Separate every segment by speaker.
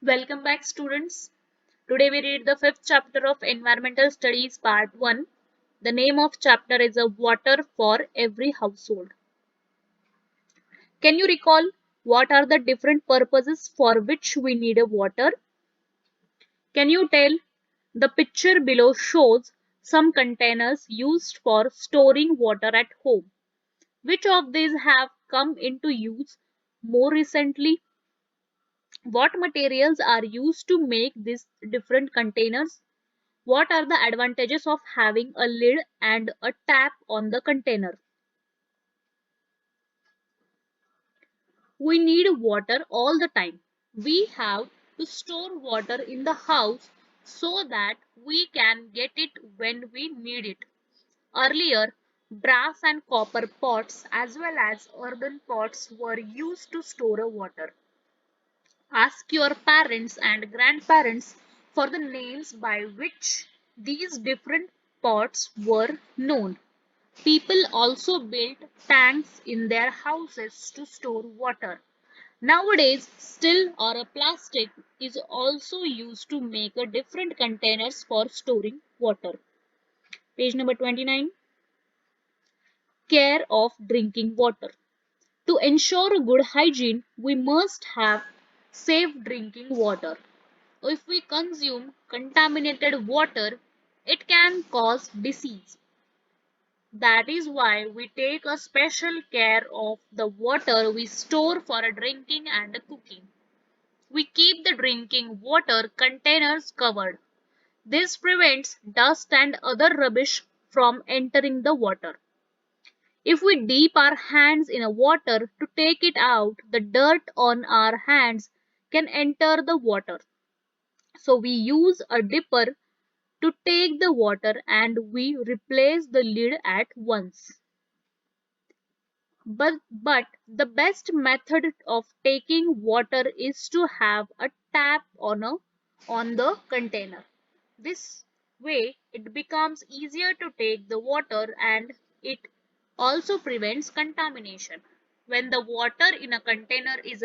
Speaker 1: Welcome back, students. Today we read the fifth chapter of Environmental Studies, Part 1. The name of chapter is a Water for Every Household. Can you recall what are the different purposes for which we need a water? Can you tell? The picture below shows some containers used for storing water at home. Which of these have come into use more recently? What materials are used to make these different containers? What are the advantages of having a lid and a tap on the container? We need water all the time. We have to store water in the house so that we can get it when we need it. Earlier, brass and copper pots as well as earthen pots were used to store water. Ask your parents and grandparents for the names by which these different pots were known. People also built tanks in their houses to store water. Nowadays, steel or a plastic is also used to make a different containers for storing water. Page number 29. Care of drinking water. To ensure good hygiene, we must have safe drinking water. If we consume contaminated water, it can cause disease. That is why we take a special care of the water we store for drinking and cooking. We keep the drinking water containers covered. This prevents dust and other rubbish from entering the water. If we dip our hands in a water to take it out, the dirt on our hands can enter the water. So we use a dipper to take the water and we replace the lid at once. But the best method of taking water is to have a tap on the container. This way it becomes easier to take the water and it also prevents contamination. When the water in a container is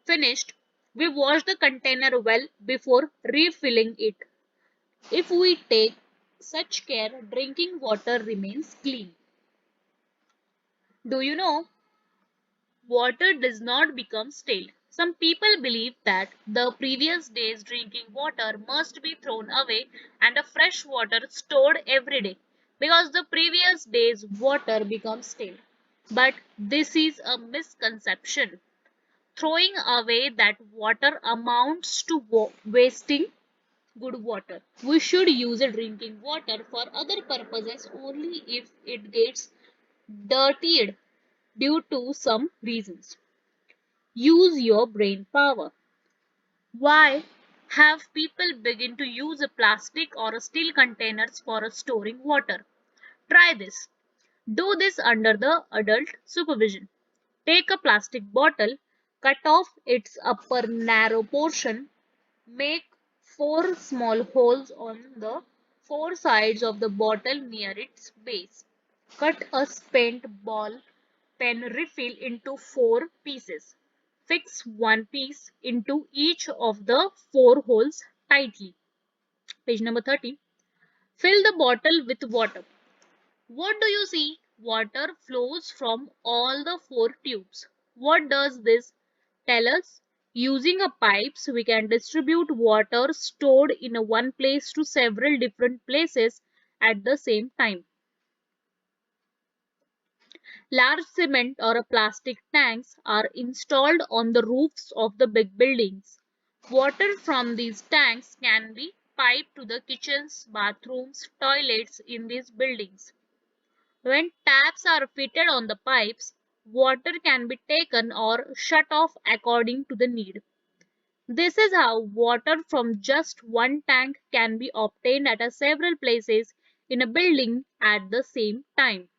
Speaker 1: finished, we wash the container well before refilling it. If we take such care, drinking water remains clean. Do you know water does not become stale? Some people believe that the previous day's drinking water must be thrown away and a fresh water stored every day because the previous day's water becomes stale. But this is a misconception. Throwing away that water amounts to wasting good water. We should use a drinking water for other purposes only if it gets dirtied due to some reasons. Use your brain power. Why have people begin to use a plastic or a steel containers for storing water? Try this. Do this under the adult supervision. Take a plastic bottle, cut off its upper narrow portion, make four small holes on the four sides of the bottle near its base. Cut a spent ball pen refill into four pieces. Fix one piece into each of the four holes tightly. Page number 30. Fill the bottle with water. What do you see? Water flows from all the four tubes. What does this tell us? Using a pipes, we can distribute water stored in a one place to several different places at the same time. Large cement or plastic tanks are installed on the roofs of the big buildings. Water from these tanks can be piped to the kitchens, bathrooms, toilets in these buildings. When taps are fitted on the pipes, water can be taken or shut off according to the need. This is how water from just one tank can be obtained at several places in a building at the same time.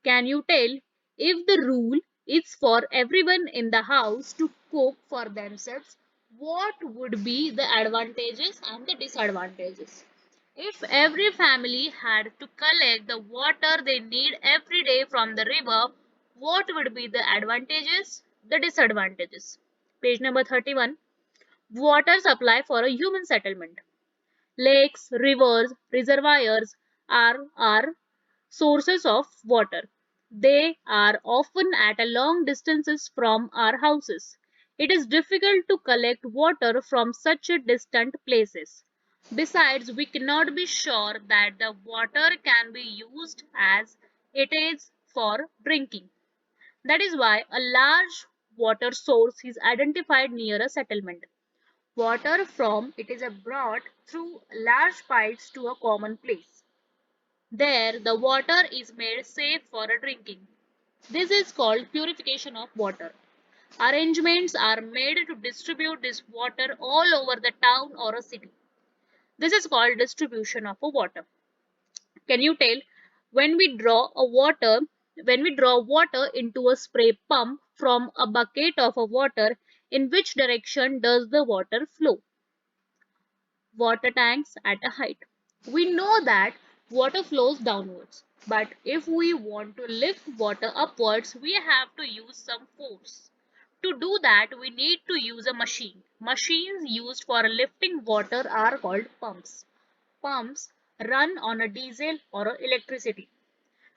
Speaker 1: Can you tell if the rule is for everyone in the house to cook for themselves? What would be the advantages and the disadvantages? If every family had to collect the water they need every day from the river, what would be the advantages, the disadvantages? Page number 31. Water supply for a human settlement. Lakes, rivers, reservoirs are sources of water. They are often at a long distances from our houses. It is difficult to collect water from such a distant places. Besides, we cannot be sure that the water can be used as it is for drinking. That is why a large water source is identified near a settlement. Water from it is brought through large pipes to a common place. There, the water is made safe for drinking. This is called purification of water. Arrangements are made to distribute this water all over the town or a city. This is called distribution of a water. Can you tell when we draw a water when we draw water into a spray pump from a bucket of a water, in which direction does the water flow? Water tanks at a height. We know that water flows downwards, but if we want to lift water upwards, we have to use some force. To do that, we need to use a machine. Machines used for lifting water are called pumps. Pumps run on a diesel or electricity.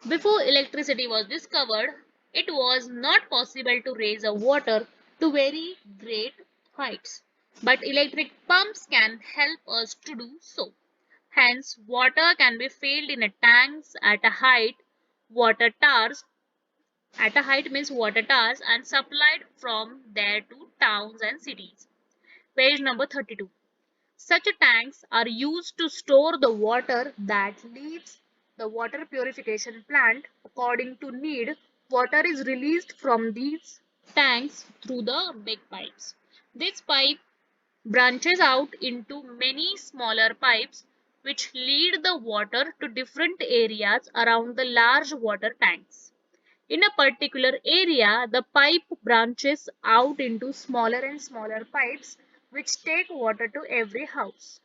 Speaker 1: Before electricity was discovered, it was not possible to raise a water to very great heights. But electric pumps can help us to do so. Hence, water can be filled in a tanks at a height, water towers at a height means water towers, and supplied from there to towns and cities. Page number 32. Such tanks are used to store the water that leaves the water purification plant. According to need, water is released from these tanks through the big pipes. This pipe branches out into many smaller pipes which lead the water to different areas around the large water tanks. In a particular area, the pipe branches out into smaller and smaller pipes which take water to every house.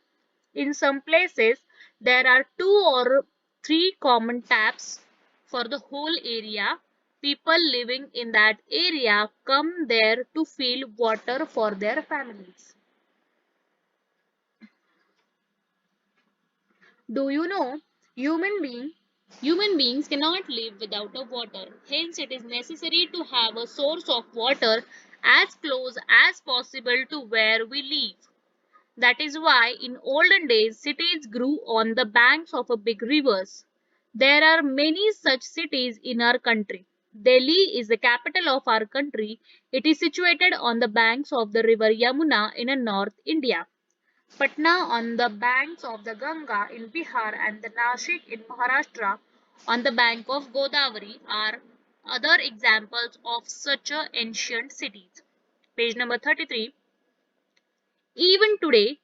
Speaker 1: In some places, there are two or three common taps for the whole area. People living in that area come there to fill water for their families. Do you know human beings cannot live without a water. Hence it is necessary to have a source of water as close as possible to where we live. That is why in olden days cities grew on the banks of a big rivers. There are many such cities in our country. Delhi is the capital of our country. It is situated on the banks of the river Yamuna in North India. Patna on the banks of the Ganga in Bihar and the Nashik in Maharashtra on the bank of Godavari are other examples of such ancient cities. Page number 33. Even today,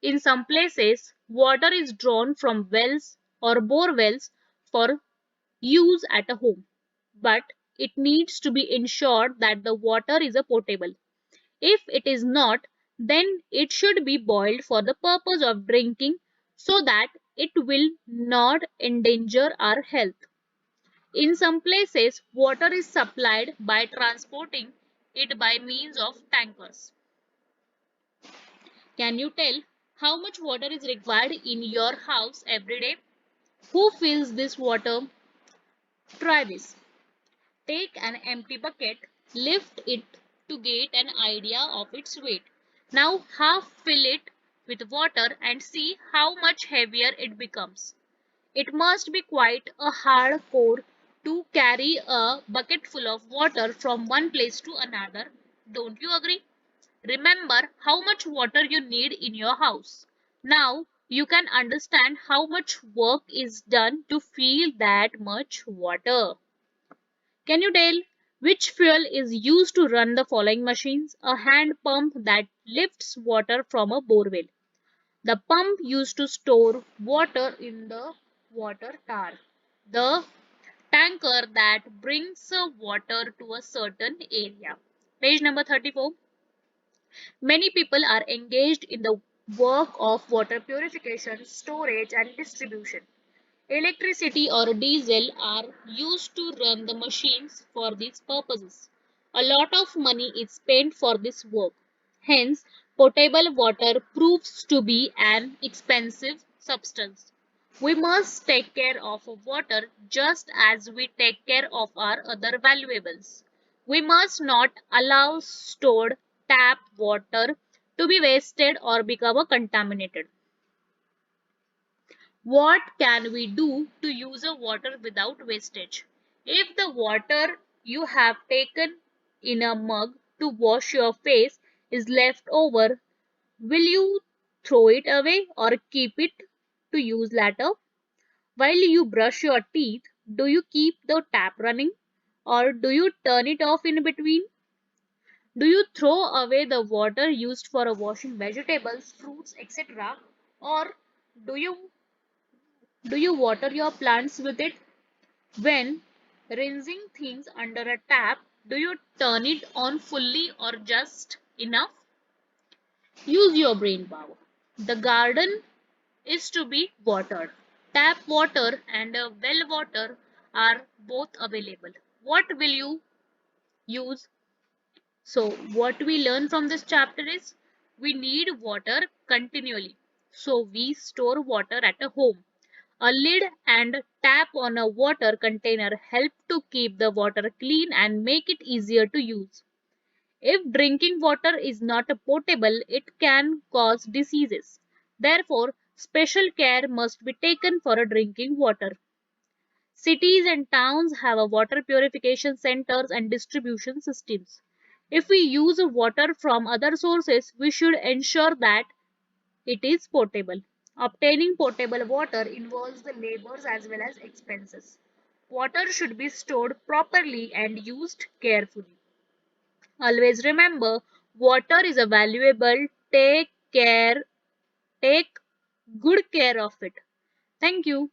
Speaker 1: in some places, water is drawn from wells or bore wells for use at a home. But it needs to be ensured that the water is a potable. If it is not, then it should be boiled for the purpose of drinking so that it will not endanger our health. In some places, water is supplied by transporting it by means of tankers. Can you tell how much water is required in your house every day? Who fills this water? Try this. Take an empty bucket, lift it to get an idea of its weight. Now half fill it with water and see how much heavier it becomes. It must be quite a hard core to carry a bucket full of water from one place to another. Don't you agree? Remember how much water you need in your house. Now you can understand how much work is done to fill that much water. Can you tell which fuel is used to run the following machines? A hand pump that lifts water from a borewell. The pump used to store water in the water tower. The tanker that brings water to a certain area. Page number 34. Many people are engaged in the work of water purification, storage, and distribution. Electricity or diesel are used to run the machines for these purposes. A lot of money is spent for this work. Hence, potable water proves to be an expensive substance. We must take care of water just as we take care of our other valuables. We must not allow stored tap water to be wasted or become contaminated. What can we do to use a water without wastage? If the water you have taken in a mug to wash your face is left over, will you throw it away or keep it to use later? While you brush your teeth, do you keep the tap running or do you turn it off in between? Do you throw away the water used for washing vegetables, fruits, etc. or do you do you water your plants with it? When rinsing things under a tap, do you turn it on fully or just enough? Use your brain power. The garden is to be watered. Tap water and well water are both available. What will you use? So, what we learn from this chapter is we need water continually. So, we store water at a home. A lid and tap on a water container help to keep the water clean and make it easier to use. If drinking water is not potable, it can cause diseases. Therefore, special care must be taken for drinking water. Cities and towns have a water purification centers and distribution systems. If we use water from other sources, we should ensure that it is potable. Obtaining potable water involves the labors as well as expenses. Water should be stored properly and used carefully. Always remember, water is a valuable. Take care, take good care of it. Thank you.